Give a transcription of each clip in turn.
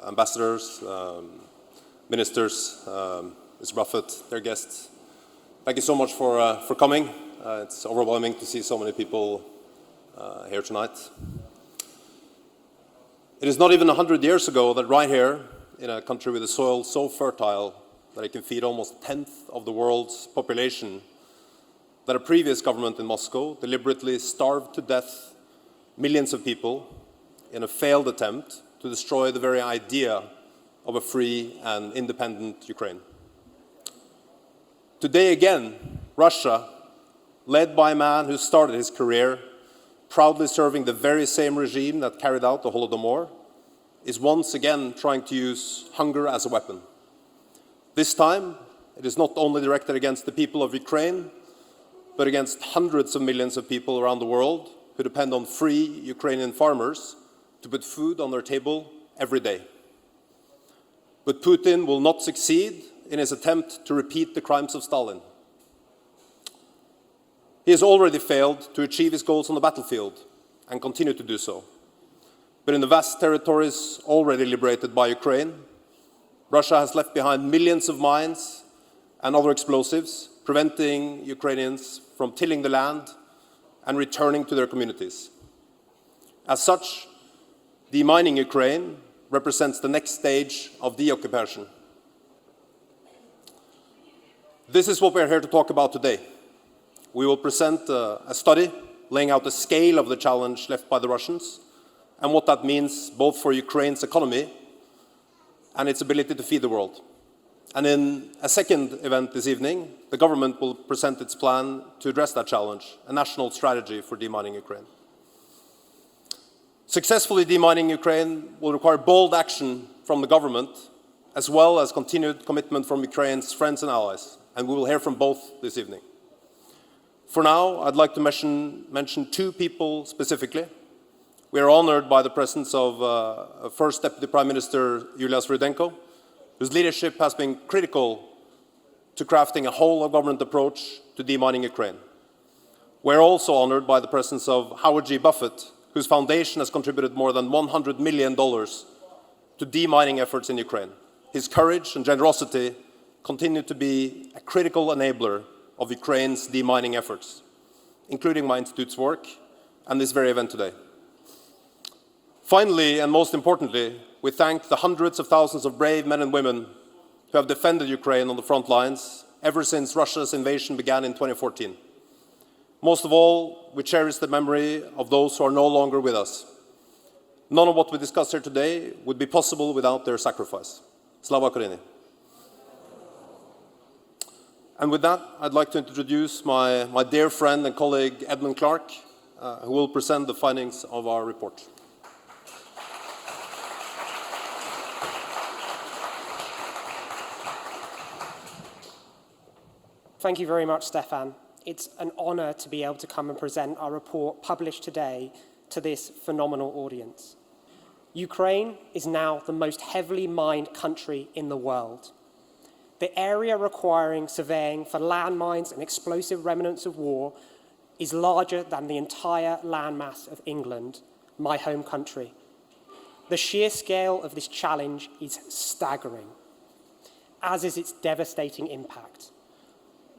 ambassadors, ministers, Mr. Buffett, their guests. Thank you so much for coming. It's overwhelming to see so many people here tonight. It is not even 100 years ago that right here, in a country with a soil so fertile that it can feed almost a tenth of the world's population, that a previous government in Moscow deliberately starved to death millions of people in a failed attempt to destroy the very idea of a free and independent Ukraine. Today again, Russia, led by a man who started his career proudly serving the very same regime that carried out the Holodomor, is once again trying to use hunger as a weapon. This time, it is not only directed against the people of Ukraine, but against hundreds of millions of people around the world who depend on free Ukrainian farmers to put food on their table every day. But Putin will not succeed in his attempt to repeat the crimes of Stalin. He has already failed to achieve his goals on the battlefield and continue to do so. But in the vast territories already liberated by Ukraine, Russia has left behind millions of mines and other explosives, preventing Ukrainians from tilling the land and returning to their communities. As such, demining Ukraine represents the next stage of deoccupation. This is what we're here to talk about today. We will present a study laying out the scale of the challenge left by the Russians and what that means both for Ukraine's economy and its ability to feed the world. And in a second event this evening, the government will present its plan to address that challenge, a national strategy for demining Ukraine. Successfully demining Ukraine will require bold action from the government, as well as continued commitment from Ukraine's friends and allies, and we will hear from both this evening. For now, I'd like to mention two people specifically. We are honored by the presence of First Deputy Prime Minister Yulia Svyrydenko, whose leadership has been critical to crafting a whole-of-government approach to demining Ukraine. We're also honored by the presence of Howard G. Buffett, whose foundation has contributed more than $100 million to demining efforts in Ukraine. His courage and generosity continue to be a critical enabler of Ukraine's demining efforts, including my institute's work and this very event today. Finally, and most importantly, we thank the hundreds of thousands of brave men and women who have defended Ukraine on the front lines ever since Russia's invasion began in 2014. Most of all, we cherish the memory of those who are no longer with us. None of what we discuss here today would be possible without their sacrifice. Slava Ukraini. And with that, I'd like to introduce my dear friend and colleague, Edmund Clarke, who will present the findings of our report. Thank you very much, Stephan. It's an honor to be able to come and present our report published today to this phenomenal audience. Ukraine is now the most heavily mined country in the world. The area requiring surveying for landmines and explosive remnants of war is larger than the entire landmass of England, my home country. The sheer scale of this challenge is staggering, as is its devastating impact.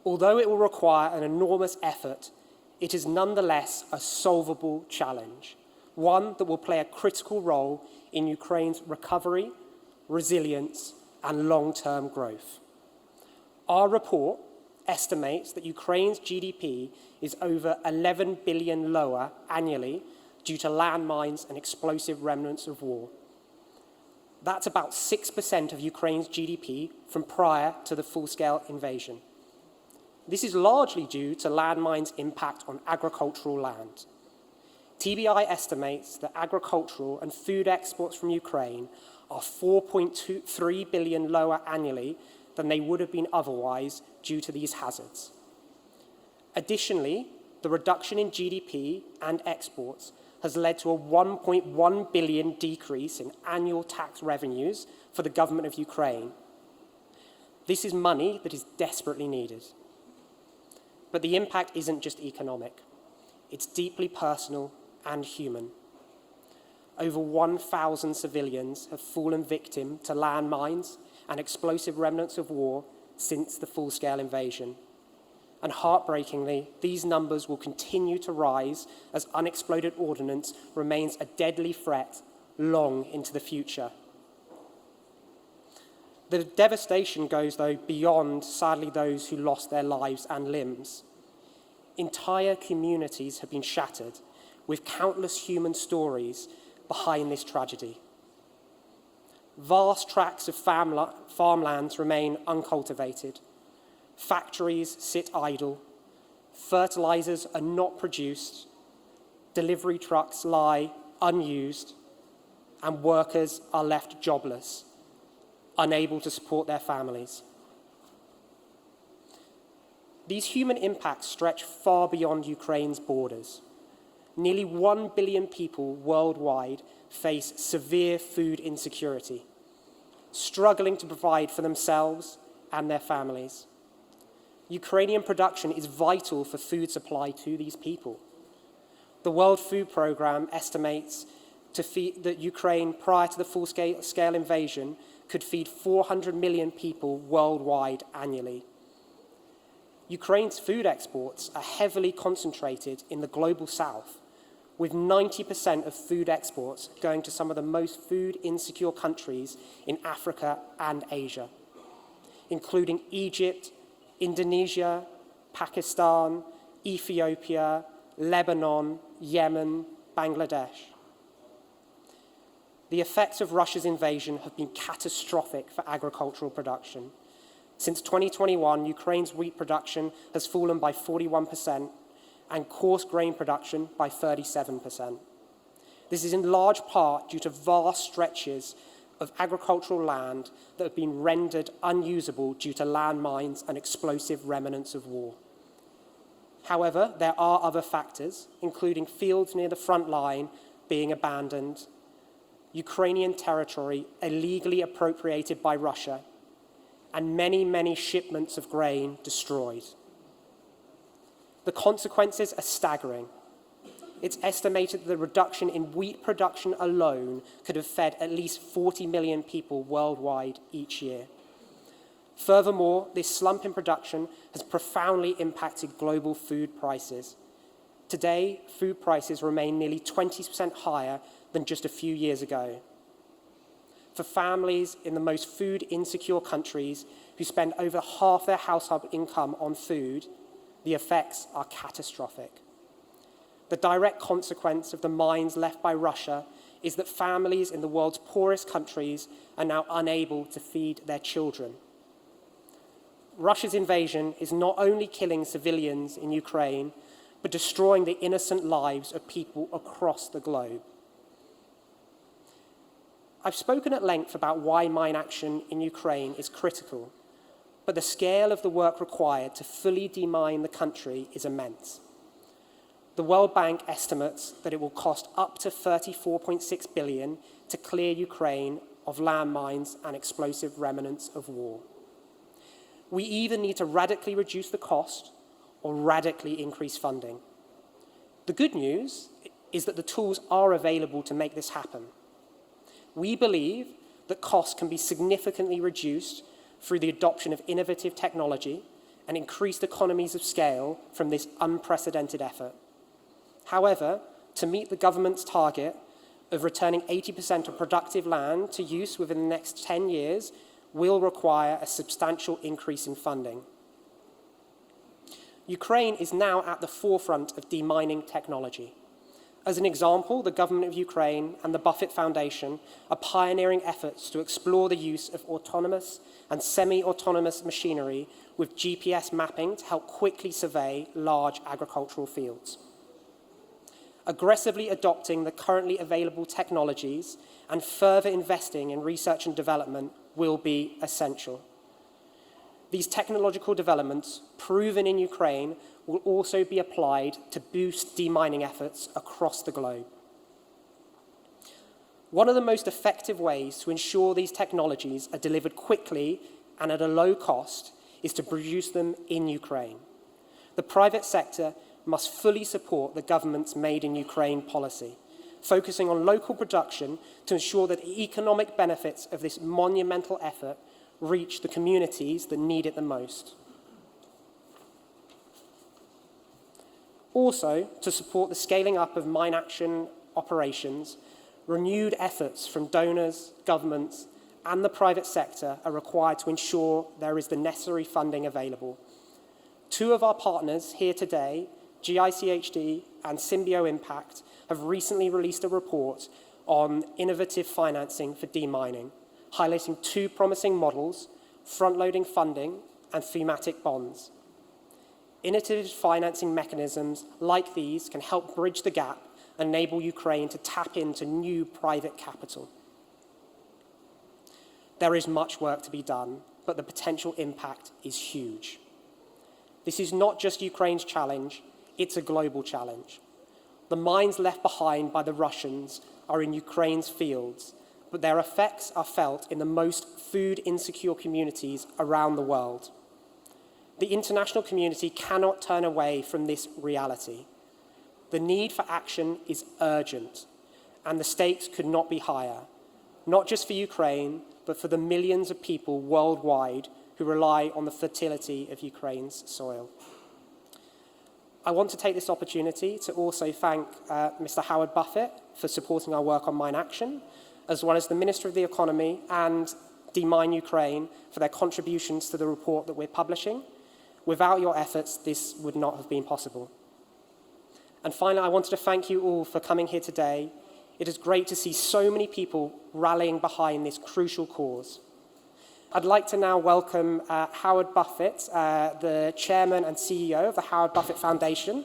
Although it will require an enormous effort, it is nonetheless a solvable challenge, one that will play a critical role in Ukraine's recovery, resilience, and long-term growth. Our report estimates that Ukraine's GDP is over 11 billion lower annually due to landmines and explosive remnants of war. That's about 6% of Ukraine's GDP from prior to the full-scale invasion. This is largely due to landmines' impact on agricultural land. TBI estimates that agricultural and food exports from Ukraine are 4.3 billion lower annually than they would have been otherwise due to these hazards. Additionally, the reduction in GDP and exports has led to a 1.1 billion decrease in annual tax revenues for the government of Ukraine. This is money that is desperately needed. But the impact isn't just economic. It's deeply personal and human. over 1,000 civilians have fallen victim to landmines and explosive remnants of war since the full-scale invasion. And heartbreakingly, these numbers will continue to rise as unexploded ordnance remains a deadly threat long into the future. The devastation goes, though, beyond, sadly, those who lost their lives and limbs. Entire communities have been shattered, with countless human stories behind this tragedy. Vast tracts of farmlands remain uncultivated. Factories sit idle. Fertilizers are not produced. Delivery trucks lie unused. And workers are left jobless, unable to support their families. These human impacts stretch far beyond Ukraine's borders. Nearly 1 billion people worldwide face severe food insecurity, struggling to provide for themselves and their families. Ukrainian production is vital for food supply to these people. The World Food Programme estimates that Ukraine, prior to the full-scale invasion, could feed 400 million people worldwide annually. Ukraine's food exports are heavily concentrated in the global south, with 90% of food exports going to some of the most food-insecure countries in Africa and Asia, including Egypt, Indonesia, Pakistan, Ethiopia, Lebanon, Yemen, Bangladesh. The effects of Russia's invasion have been catastrophic for agricultural production. Since 2021, Ukraine's wheat production has fallen by 41% and coarse grain production by 37%. This is in large part due to vast stretches of agricultural land that have been rendered unusable due to landmines and explosive remnants of war. However, there are other factors, including fields near the front line being abandoned, Ukrainian territory illegally appropriated by Russia, and many, many shipments of grain destroyed. The consequences are staggering. It's estimated that the reduction in wheat production alone could have fed at least 40 million people worldwide each year. Furthermore, this slump in production has profoundly impacted global food prices. Today, food prices remain nearly 20% higher than just a few years ago. For families in the most food-insecure countries who spend over half their household income on food, the effects are catastrophic. The direct consequence of the mines left by Russia is that families in the world's poorest countries are now unable to feed their children. Russia's invasion is not only killing civilians in Ukraine, but destroying the innocent lives of people across the globe. I've spoken at length about why mine action in Ukraine is critical, but the scale of the work required to fully demine the country is immense. The World Bank estimates that it will cost up to $34.6 billion to clear Ukraine of landmines and explosive remnants of war. We either need to radically reduce the cost or radically increase funding. The good news is that the tools are available to make this happen. We believe that costs can be significantly reduced through the adoption of innovative technology and increased economies of scale from this unprecedented effort. However, to meet the government's target of returning 80% of productive land to use within the next 10 years will require a substantial increase in funding. Ukraine is now at the forefront of demining technology. As an example, the government of Ukraine and the Buffett Foundation are pioneering efforts to explore the use of autonomous and semi-autonomous machinery with GPS mapping to help quickly survey large agricultural fields. Aggressively adopting the currently available technologies and further investing in research and development will be essential. These technological developments, proven in Ukraine, will also be applied to boost demining efforts across the globe. One of the most effective ways to ensure these technologies are delivered quickly and at a low cost is to produce them in Ukraine. The private sector must fully support the government's Made in Ukraine policy, focusing on local production to ensure that the economic benefits of this monumental effort reach the communities that need it the most. Also, to support the scaling up of mine action operations, renewed efforts from donors, governments, and the private sector are required to ensure there is the necessary funding available. Two of our partners here today, GICHD and Symbio Impact, have recently released a report on innovative financing for demining, highlighting two promising models, front-loading funding and thematic bonds. Innovative financing mechanisms like these can help bridge the gap and enable Ukraine to tap into new private capital. There is much work to be done, but the potential impact is huge. This is not just Ukraine's challenge, it's a global challenge. The mines left behind by the Russians are in Ukraine's fields, but their effects are felt in the most food-insecure communities around the world. The international community cannot turn away from this reality. The need for action is urgent, and the stakes could not be higher, not just for Ukraine, but for the millions of people worldwide who rely on the fertility of Ukraine's soil. I want to take this opportunity to also thank Mr. Howard Buffett for supporting our work on mine action, as well as the Minister of the Economy and Demine Ukraine for their contributions to the report that we're publishing. Without your efforts, this would not have been possible. And finally, I wanted to thank you all for coming here today. It is great to see so many people rallying behind this crucial cause. I'd like to now welcome Howard Buffett, the Chairman and CEO of the Howard Buffett Foundation,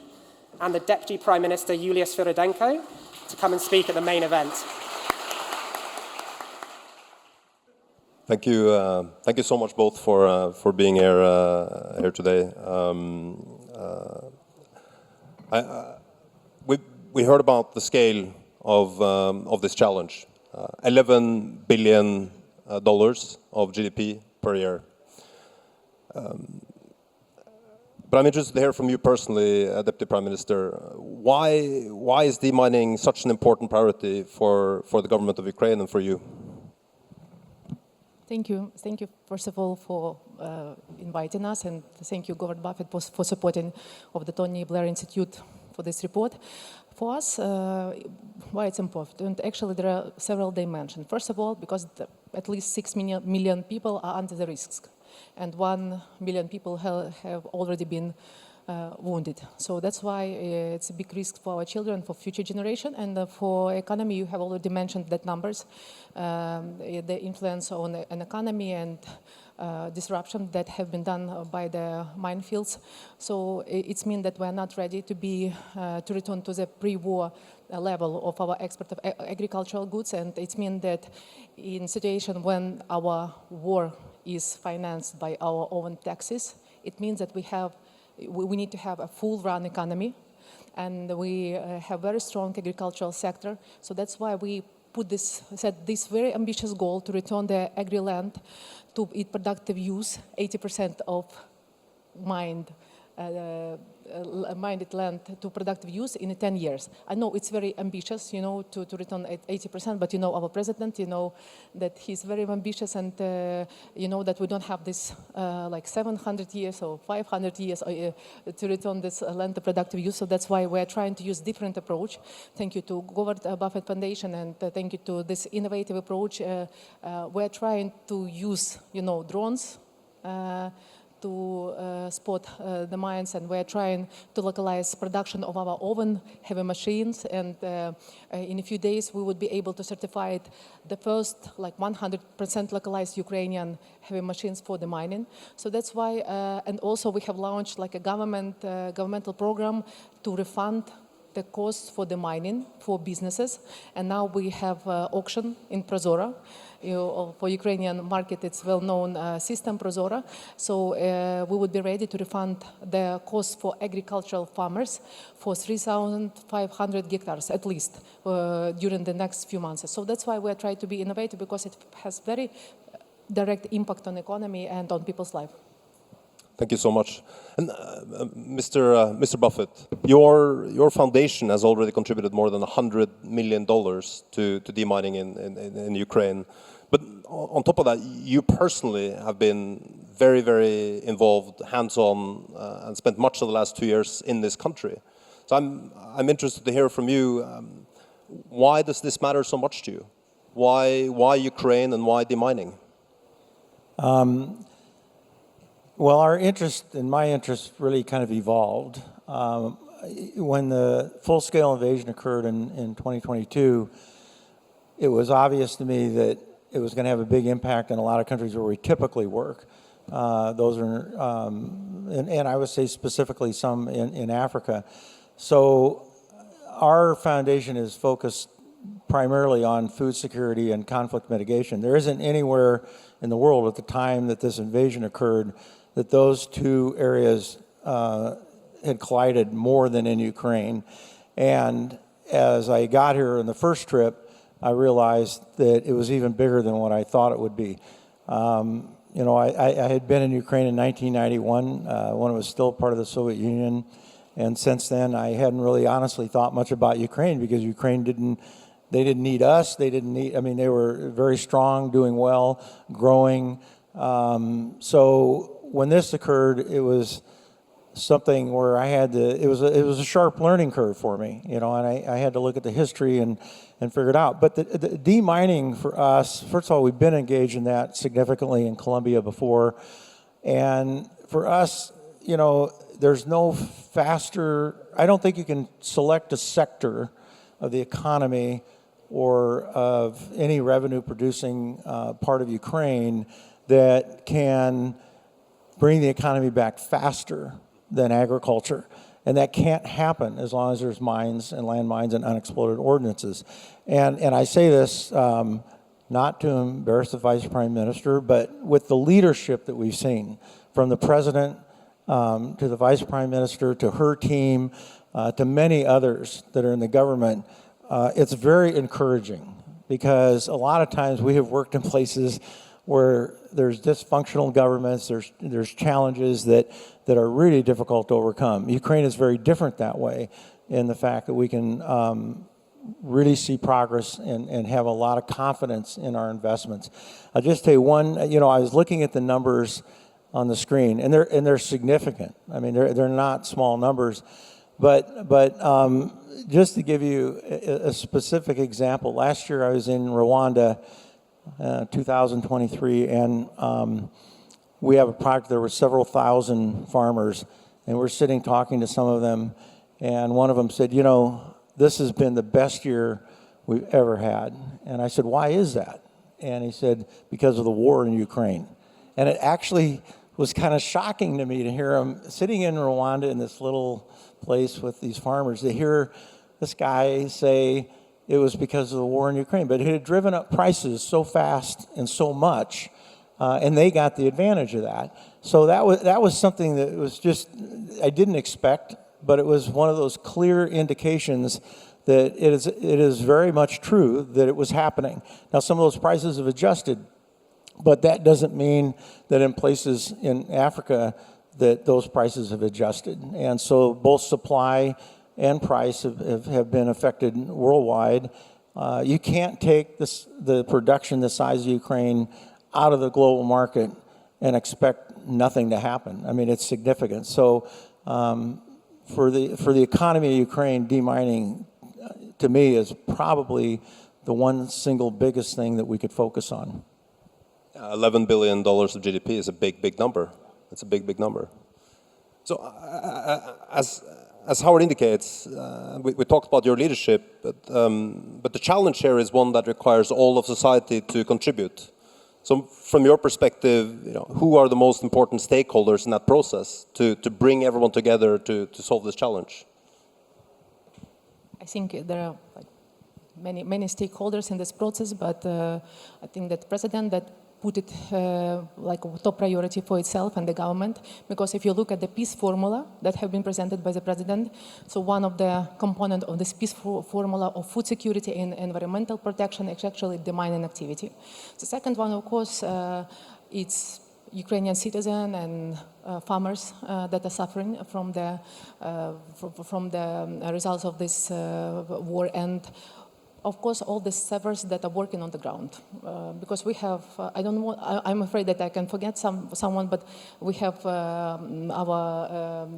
and the Deputy Prime Minister, Yulia Svyrydenko, to come and speak at the main event. Thank you. Thank you so much both for being here today. We heard about the scale of this challenge, $11 billion of GDP per year. But I'm interested to hear from you personally, Deputy Prime Minister. Why is demining such an important priority for the government of Ukraine and for you? Thank you. Thank you, first of all, for inviting us, and thank you, Governor Buffett, for supporting of the Tony Blair Institute for this report. For us, why it's important? Actually, there are several dimensions. First of all, because at least 6 million people are under the risks, and 1 million people have already been wounded. So that's why it's a big risk for our children, for future generation, and for economy. You have already mentioned that numbers, the influence on an economy and disruption that have been done by the minefields. So it means that we're not ready to be to return to the pre-war level of our export of agricultural goods, and it means that in situation when our war is financed by our own taxes, it means that we need to have a full-run economy, and we have very strong agricultural sector. So that's why we set this very ambitious goal to return the agri-land to its productive use, 80% of mined land to productive use in 10 years. I know it's very ambitious, to return at 80%, but our president, that he's very ambitious, and that we don't have this like 700 years or 500 years to return this land to productive use. So that's why we're trying to use different approach. Thank you to Governor Buffett Foundation, and thank you to this innovative approach. We're trying to use, drones to spot the mines, and we're trying to localize production of our own heavy machines, and in a few days we would be able to certify the first 100% localized Ukrainian heavy machines for the mining. So that's why, and also we have launched a governmental program to refund the costs for the mining for businesses, and now we have auction in Prozora. For Ukrainian market, it's well-known system Prozora. So we would be ready to refund the cost for agricultural farmers for 3,500 hectares at least during the next few months. So that's why we're trying to be innovative, because it has very direct impact on economy and on people's life. Thank you so much. And Mr. Buffett, your foundation has already contributed more than $100 million to demining in Ukraine. But on top of that, you personally have been very, very involved, hands-on, and spent much of the last 2 years in this country. So I'm interested to hear from you. Why does this matter so much to you? Why Ukraine and why demining? Well, our interest and my interest really kind of evolved. When the full-scale invasion occurred in 2022, it was obvious to me that it was going to have a big impact in a lot of countries where we typically work. Those are, and I would say specifically some in Africa. So our foundation is focused primarily on food security and conflict mitigation. There isn't anywhere in the world at the time that this invasion occurred that those two areas had collided more than in Ukraine. And as I got here on the first trip, I realized that it was even bigger than what I thought it would be. You know, I had been in Ukraine in 1991 when it was still part of the Soviet Union. And since then, I hadn't really honestly thought much about Ukraine because Ukraine didn't need us. They didn't need, I mean, they were very strong, doing well, growing. So when this occurred, it was something where I had to, it was a sharp learning curve for me, you know, and I had to look at the history and figure it out. But the demining for us, first of all, we've been engaged in that significantly in Colombia before. And for us, you know, there's no faster, I don't think you can select a sector of the economy or of any revenue producing part of Ukraine that can bring the economy back faster than agriculture. And that can't happen as long as there's mines and landmines and unexploded ordnances. And I say this not to embarrass the Vice Prime Minister, but with the leadership that we've seen from the President to the Vice Prime Minister, to her team, to many others that are in the government, it's very encouraging because a lot of times we have worked in places where there's dysfunctional governments, there's challenges that are really difficult to overcome. Ukraine is very different that way in the fact that we can really see progress and have a lot of confidence in our investments. I'll just tell you one, you know, I was looking at the numbers on the screen, and they're significant. I mean, they're not small numbers, but just to give you a specific example, last year I was in Rwanda, 2023, and we have a project. There were several thousand farmers, and we're sitting talking to some of them, and one of them said, you know, this has been the best year we've ever had. And I said, why is that? And he said, because of the war in Ukraine. And it actually was kind of shocking to me to hear him sitting in Rwanda in this little place with these farmers, to hear this guy say it was because of the war in Ukraine. But it had driven up prices so fast and so much, and they got the advantage of that. So that was something that was just, I didn't expect, but it was one of those clear indications that it is very much true that it was happening. Now, some of those prices have adjusted, but that doesn't mean that in places in Africa that those prices have adjusted. And so both supply and price have been affected worldwide. You can't take the production the size of Ukraine out of the global market and expect nothing to happen. I mean, it's significant. So for the economy of Ukraine, demining to me is probably the one single biggest thing that we could focus on. $11 billion of GDP is a big, big number. It's a big, big number. So as Howard indicates, we talked about your leadership, but the challenge here is one that requires all of society to contribute. So from your perspective, you know, who are the most important stakeholders in that process to bring everyone together to solve this challenge? I think there are many stakeholders in this process, but I think that the president that put it like a top priority for itself and the government, because if you look at the peace formula that have been presented by the president, so one of the components of this peace formula of food security and environmental protection is actually the mining activity. The second one, of course, it's Ukrainian citizens and farmers that are suffering from the results of this war, and of course all the servers that are working on the ground. Because we have, I'm afraid that I can forget someone, but we have our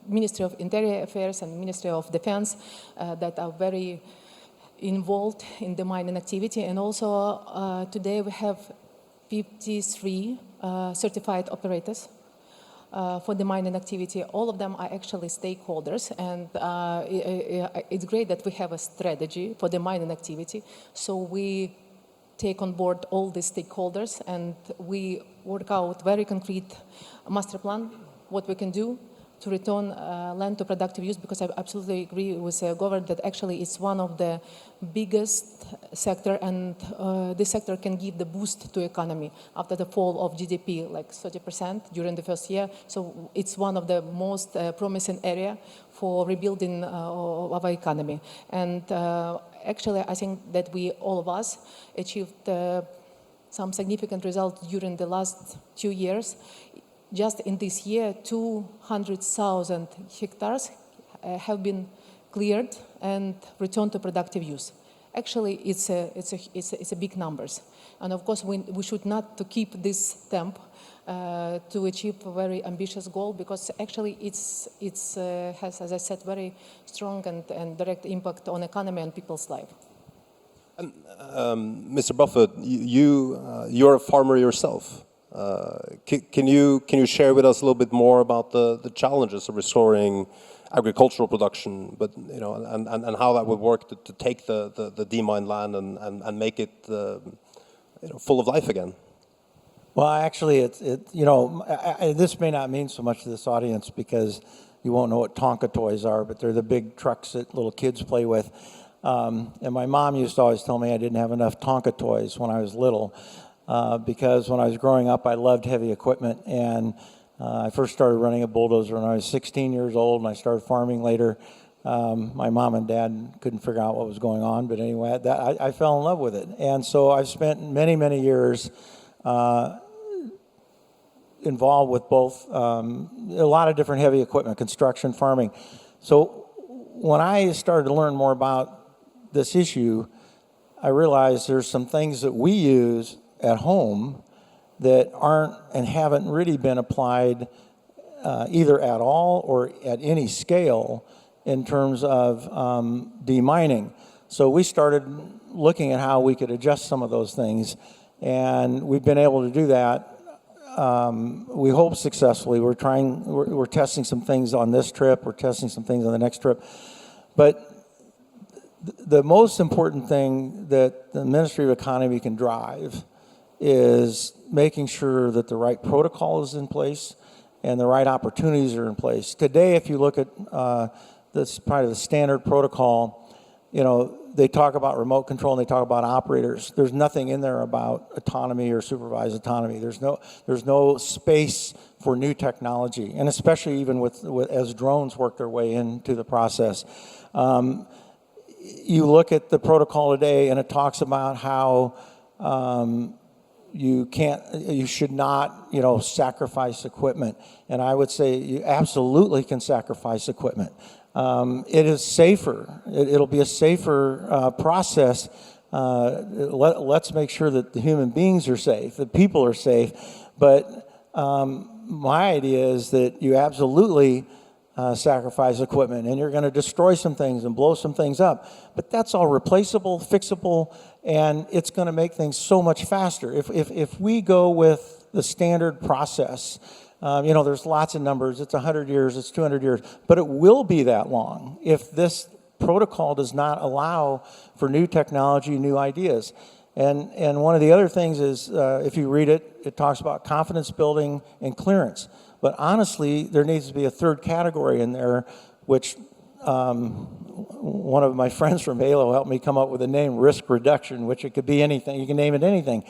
Ministry of Interior Affairs and Ministry of Defense that are very involved in the mining activity. And also today we have 53 certified operators for the mining activity. All of them are actually stakeholders, and it's great that we have a strategy for the mining activity. So we take on board all the stakeholders and we work out very concrete master plan, what we can do to return land to productive use, because I absolutely agree with Governor that actually it's one of the biggest sector, and this sector can give the boost to economy after the fall of GDP, like 30% during the first year. So it's one of the most promising area for rebuilding of our economy. And actually, I think that we, all of us, achieved some significant results during the last 2 years. Just in this year, 200,000 hectares have been cleared and returned to productive use. Actually, it's a big numbers, and of course we should not to keep this temp to achieve a very ambitious goal, because actually it's has, as I said, very strong and direct impact on economy and people's life. And Mr. Buffett, you're a farmer yourself. Can you share with us a little bit more about the challenges of restoring agricultural production, but and how that would work to take the demined land and make it full of life again? Well, actually, this may not mean so much to this audience because you won't know what Tonka toys are, but they're the big trucks that little kids play with. And my mom used to always tell me I didn't have enough Tonka toys when I was little. Because when I was growing up, I loved heavy equipment, and I first started running a bulldozer when I was 16 years old, and I started farming later. My mom and dad couldn't figure out what was going on, but anyway, I fell in love with it. And so I've spent many, many years involved with both a lot of different heavy equipment, construction, farming. So when I started to learn more about this issue, I realized there's some things that we use at home that aren't and haven't really been applied either at all or at any scale in terms of demining. So we started looking at how we could adjust some of those things, and we've been able to do that. We hope successfully. We're testing some things on this trip. We're testing some things on the next trip. But the most important thing that the Ministry of Economy can drive is making sure that the right protocol is in place and the right opportunities are in place. Today, if you look at this part of the standard protocol, they talk about remote control and they talk about operators. There's nothing in there about autonomy or supervised autonomy. There's no space for new technology, and especially even with as drones work their way into the process. You look at the protocol today, and it talks about how you should not, sacrifice equipment. And I would say you absolutely can sacrifice equipment. It is safer. It'll be a safer process. Let's make sure that the human beings are safe, that people are safe. But my idea is that you absolutely sacrifice equipment, and you're going to destroy some things and blow some things up. But that's all replaceable, fixable, and it's going to make things so much faster. If we go with the standard process, there's lots of numbers. It's 100 years, it's 200 years, but it will be that long if this protocol does not allow for new technology, new ideas. And one of the other things is, if you read it, it talks about confidence building and clearance. But honestly, there needs to be a third category in there, which one of my friends from Halo helped me come up with the name risk reduction, which it could be anything. You can name it anything.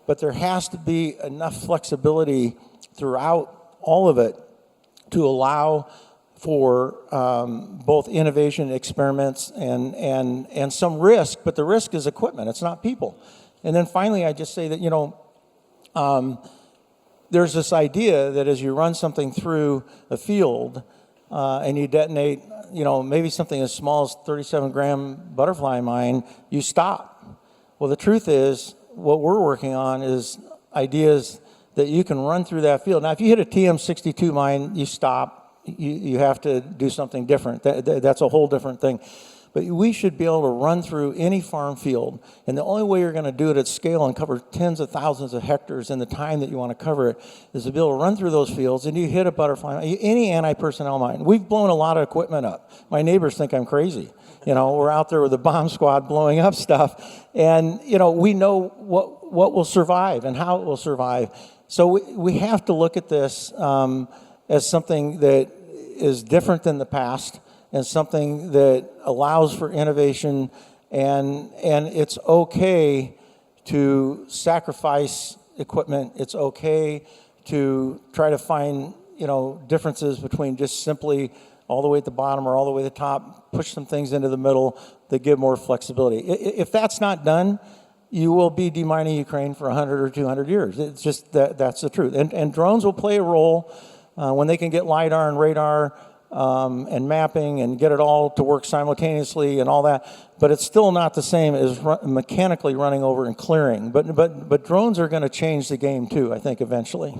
But there has to be enough flexibility throughout all of it to allow for both innovation, experiments, and some risk. But the risk is equipment. It's not people. And then finally, I just say that, there's this idea that as you run something through a field and you detonate, maybe something as small as 37-gram butterfly mine, you stop. Well, the truth is, what we're working on is ideas that you can run through that field. Now, if you hit a TM62 mine, you stop. You have to do something different. That's a whole different thing. But we should be able to run through any farm field. And the only way you're going to do it at scale and cover tens of thousands of hectares in the time that you want to cover it is to be able to run through those fields. And you hit a butterfly, any anti-personnel mine. We've blown a lot of equipment up. My neighbors think I'm crazy. We're out there with the bomb squad blowing up stuff. And, we know what will survive and how it will survive. So we have to look at this as something that is different than the past, and something that allows for innovation, and it's okay to sacrifice equipment. It's okay to try to find differences between just simply all the way at the bottom or all the way at the top, push some things into the middle that give more flexibility. If that's not done, you will be demining Ukraine for 100 or 200 years. It's just that's the truth. And drones will play a role when they can get LiDAR and radar and mapping and get it all to work simultaneously and all that, but it's still not the same as mechanically running over and clearing. But drones are going to change the game too, I think, eventually.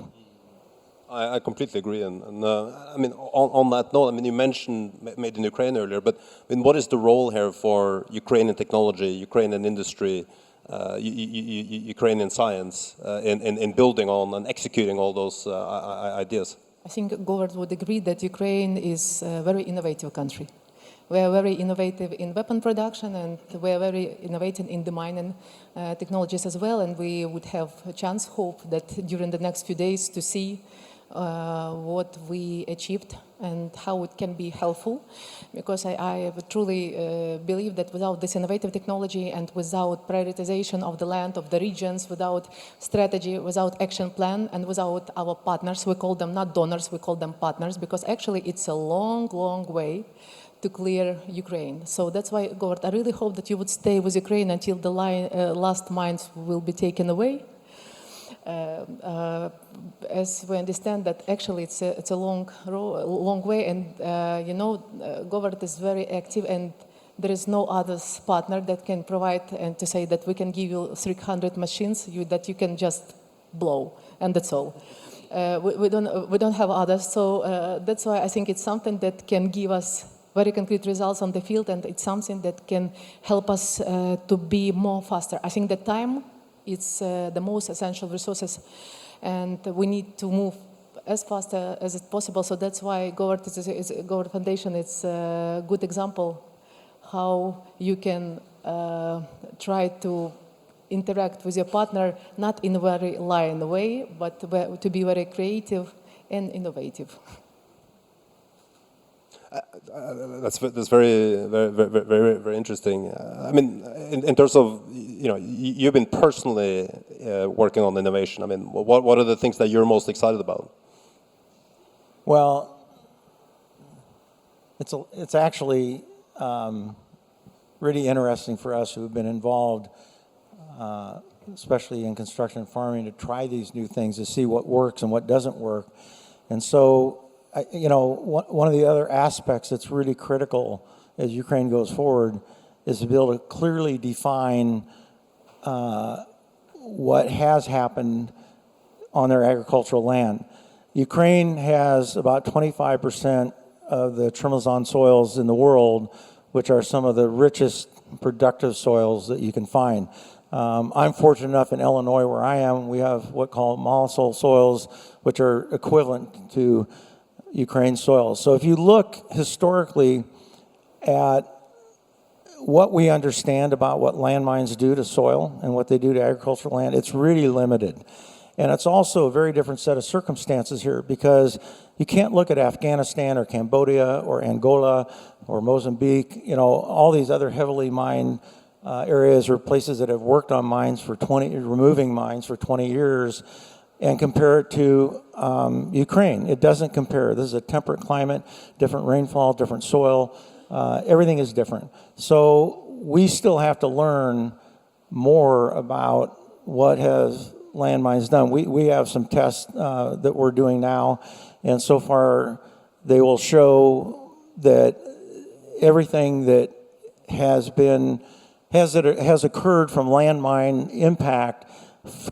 I completely agree, and on that note, you mentioned made in Ukraine earlier, but what is the role here for Ukrainian technology, Ukrainian industry, Ukrainian science in building on and executing all those ideas? I think Govard would agree that Ukraine is a very innovative country. We are very innovative in weapon production, and we are very innovative in the mining technologies as well. And we would have a chance, hope, that during the next few days to see what we achieved and how it can be helpful. Because I truly believe that without this innovative technology and without prioritization of the land, of the regions, without strategy, without action plan, and without our partners, we call them not donors, we call them partners, because actually it's a long, long way to clear Ukraine. So that's why, Govard, I really hope that you would stay with Ukraine until the last mines will be taken away. As we understand that actually it's a long way, and Govard is very active, and there is no other partner that can provide and to say that we can give you 300 machines that you can just blow, and that's all. We don't have others, so that's why I think it's something that can give us very concrete results on the field, and it's something that can help us to be more faster. I think the time, it's the most essential resources, and we need to move as fast as it's possible. So that's why Govard Foundation is a good example how you can try to interact with your partner, not in a very linear way, but to be very creative and innovative. That's very, very, very, very interesting. In terms of you've been personally working on innovation. What are the things that you're most excited about? Well, it's actually really interesting for us who've been involved, especially in construction and farming, to try these new things to see what works and what doesn't work, and so. One of the other aspects that's really critical as Ukraine goes forward is to be able to clearly define what has happened on their agricultural land. Ukraine has about 25% of the Tremolzon soils in the world, which are some of the richest productive soils that you can find. I'm fortunate enough in Illinois, where I am, we have what called mollisol soils, which are equivalent to Ukraine soils. So if you look historically at what we understand about what landmines do to soil and what they do to agricultural land, it's really limited. And it's also a very different set of circumstances here, because you can't look at Afghanistan or Cambodia or Angola or Mozambique, all these other heavily mined areas or places that have worked on mines for removing mines for 20 years, and compare it to Ukraine. It doesn't compare. This is a temperate climate, different rainfall, different soil. Everything is different. So we still have to learn more about what has landmines done. We have some tests that we're doing now, and so far they will show that everything that has occurred from landmine impact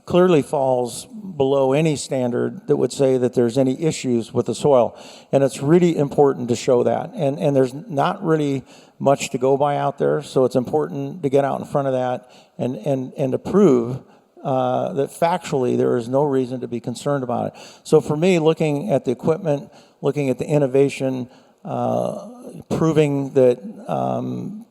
clearly falls below any standard that would say that there's any issues with the soil. And it's really important to show that. And there's not really much to go by out there, so it's important to get out in front of that and to prove that factually there is no reason to be concerned about it. So for me, looking at the equipment, looking at the innovation, proving that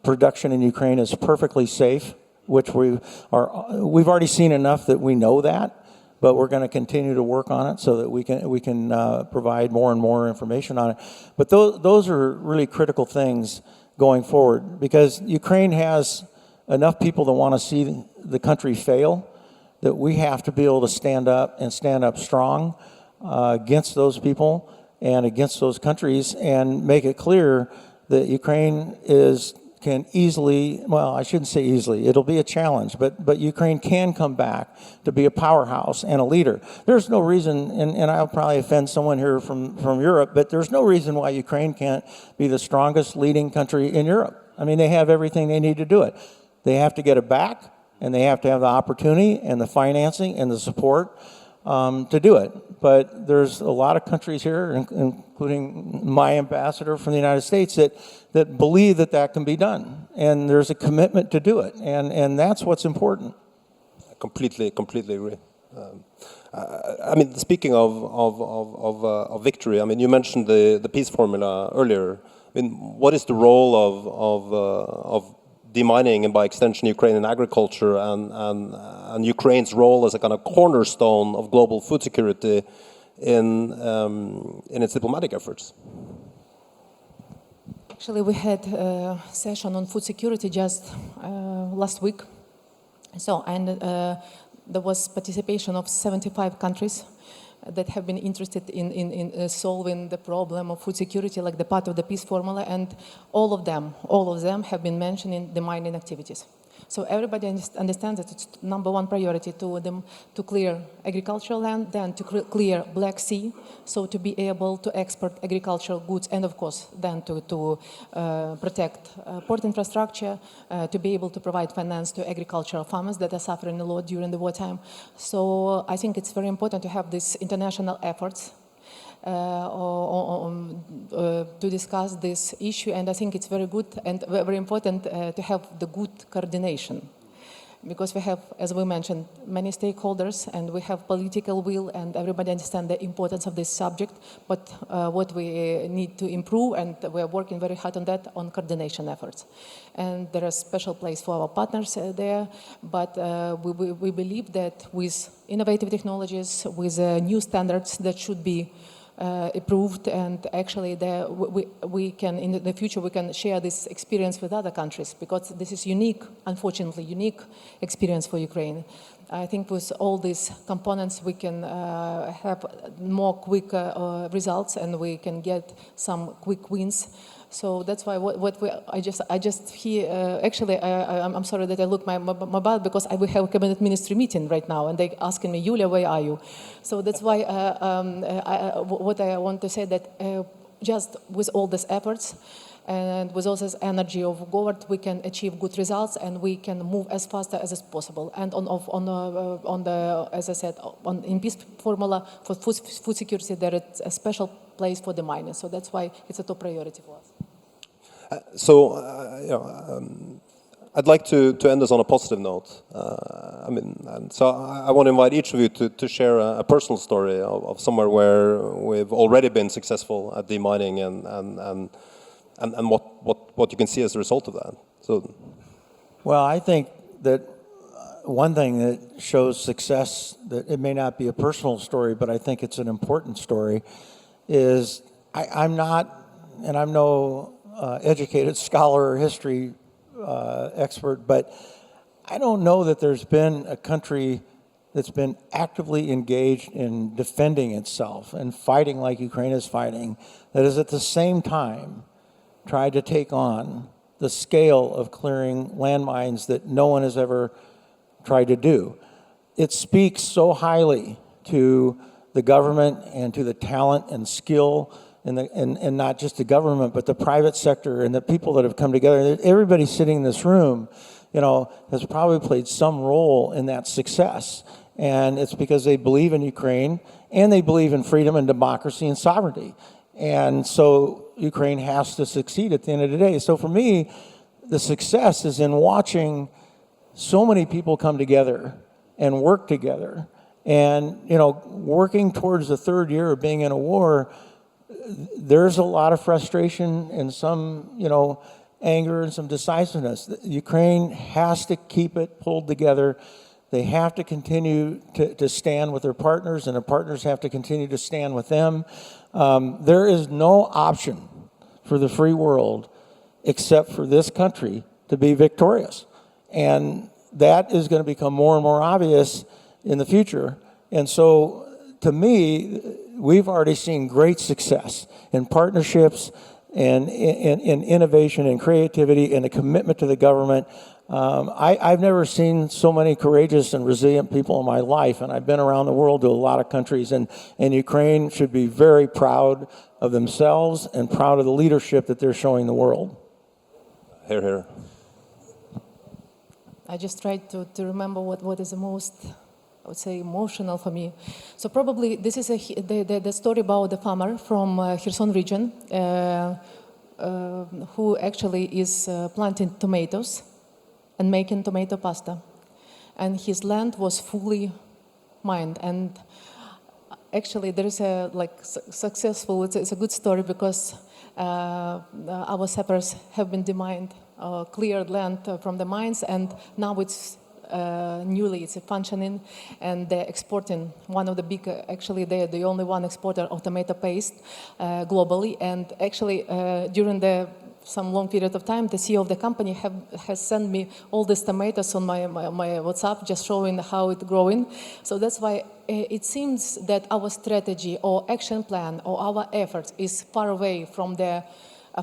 production in Ukraine is perfectly safe, which we've already seen enough that we know that, but we're going to continue to work on it so that we can provide more and more information on it. But those are really critical things going forward, because Ukraine has enough people that want to see the country fail, that we have to be able to stand up strong against those people and against those countries, and make it clear that Ukraine can easily, well, I shouldn't say easily, it'll be a challenge, but Ukraine can come back to be a powerhouse and a leader. There's no reason, and I'll probably offend someone here from Europe, but there's no reason why Ukraine can't be the strongest leading country in Europe. I mean, they have everything they need to do it. They have to get it back, and they have to have the opportunity and the financing and the support to do it. But there's a lot of countries here, including my ambassador from the United States, that believe that can be done. And there's a commitment to do it. And that's what's important. I completely agree. I mean, speaking of victory, I mean, you mentioned the peace formula earlier. I mean, what is the role of demining and by extension Ukrainian agriculture and Ukraine's role as a kind of cornerstone of global food security in its diplomatic efforts? Actually, we had a session on food security just last week. There was participation of 75 countries that have been interested in solving the problem of food security, like the part of the peace formula, and all of them have been mentioning the mining activities. So everybody understands that it's number one priority to them to clear agricultural land, then to clear Black Sea, so to be able to export agricultural goods, and of course then to protect port infrastructure, to be able to provide finance to agricultural farmers that are suffering a lot during the wartime. So I think it's very important to have these international efforts to discuss this issue, and I think it's very good and very important to have the good coordination, because we have, as we mentioned, many stakeholders, and we have political will, and everybody understands the importance of this subject, but what we need to improve, and we are working very hard on that, on coordination efforts. And there is a special place for our partners there, but we believe that with innovative technologies, with new standards that should be approved, and actually we can, in the future, we can share this experience with other countries, because this is unfortunately unique experience for Ukraine. I think with all these components we can have more quick results, and we can get some quick wins. So that's why I just hear, actually, I'm sorry that I look my mobile, because we have a cabinet ministry meeting right now, and they're asking me, Yulia, where are you? So that's why what I want to say, that just with all these efforts and with all this energy of government, we can achieve good results, and we can move as fast as possible. And on the, as I said, in peace formula for food security, there is a special place for the miners. So that's why it's a top priority for us. I'd like to end this on a positive note. I want to invite each of you to share a personal story of somewhere where we've already been successful at demining and what you can see as a result of that. So, well, I think that one thing that shows success, that it may not be a personal story, but I think it's an important story, is I'm not, and I'm no educated scholar or history expert, but I don't know that there's been a country that's been actively engaged in defending itself and fighting like Ukraine is fighting, that is at the same time tried to take on the scale of clearing landmines that no one has ever tried to do. it speaks so highly to the government and to the talent and skill and not just the government, but the private sector and the people that have come together. Everybody sitting in this room, has probably played some role in that success. And it's because they believe in Ukraine and they believe in freedom and democracy and sovereignty. And so Ukraine has to succeed at the end of the day. So for me, the success is in watching so many people come together and work together. And, working towards the third year of being in a war, there's a lot of frustration and some, anger and some decisiveness. Ukraine has to keep it pulled together. They have to continue to stand with their partners, and their partners have to continue to stand with them. There is no option for the free world except for this country to be victorious. And that is going to become more and more obvious in the future. And so, to me, we've already seen great success in partnerships and in innovation and creativity and a commitment to the government. I've never seen so many courageous and resilient people in my life, and I've been around the world to a lot of countries, and Ukraine should be very proud of themselves and proud of the leadership that they're showing the world. Hear, hear. I just tried to remember what is the most, I would say, emotional for me. So probably this is the story about the farmer from Kherson region who actually is planting tomatoes and making tomato pasta. And his land was fully mined. And actually there is a successful, it's a good story because our sappers have been demined, cleared land from the mines, and now it's it's functioning, and they're exporting. One of the big, actually they're the only one exporter of tomato paste globally, and actually during some long period of time, the CEO of the company has sent me all these tomatoes on my WhatsApp, just showing how it's growing. So that's why it seems that our strategy or action plan or our efforts is far away from the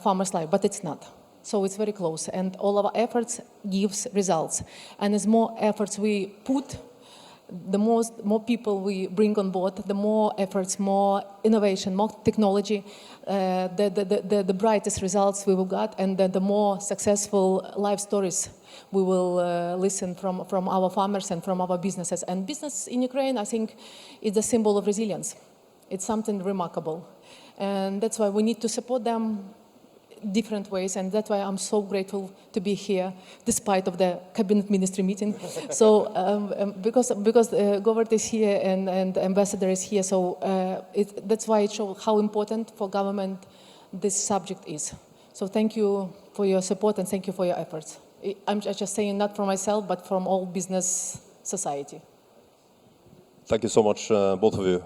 farmer's life, but it's not. So it's very close, and all our efforts gives results. And as more efforts we put, the more people we bring on board, the more efforts, more innovation, more technology, the brightest results we will get, and the more successful life stories we will listen from our farmers and from our businesses. And business in Ukraine, I think, is a symbol of resilience. It's something remarkable. And that's why we need to support them different ways, and that's why I'm so grateful to be here, despite of the cabinet ministry meeting. So because Govert is here and ambassador is here, so that's why it shows how important for government this subject is. So thank you for your support and thank you for your efforts. I'm just saying not for myself, but from all business society. Thank you so much, both of you.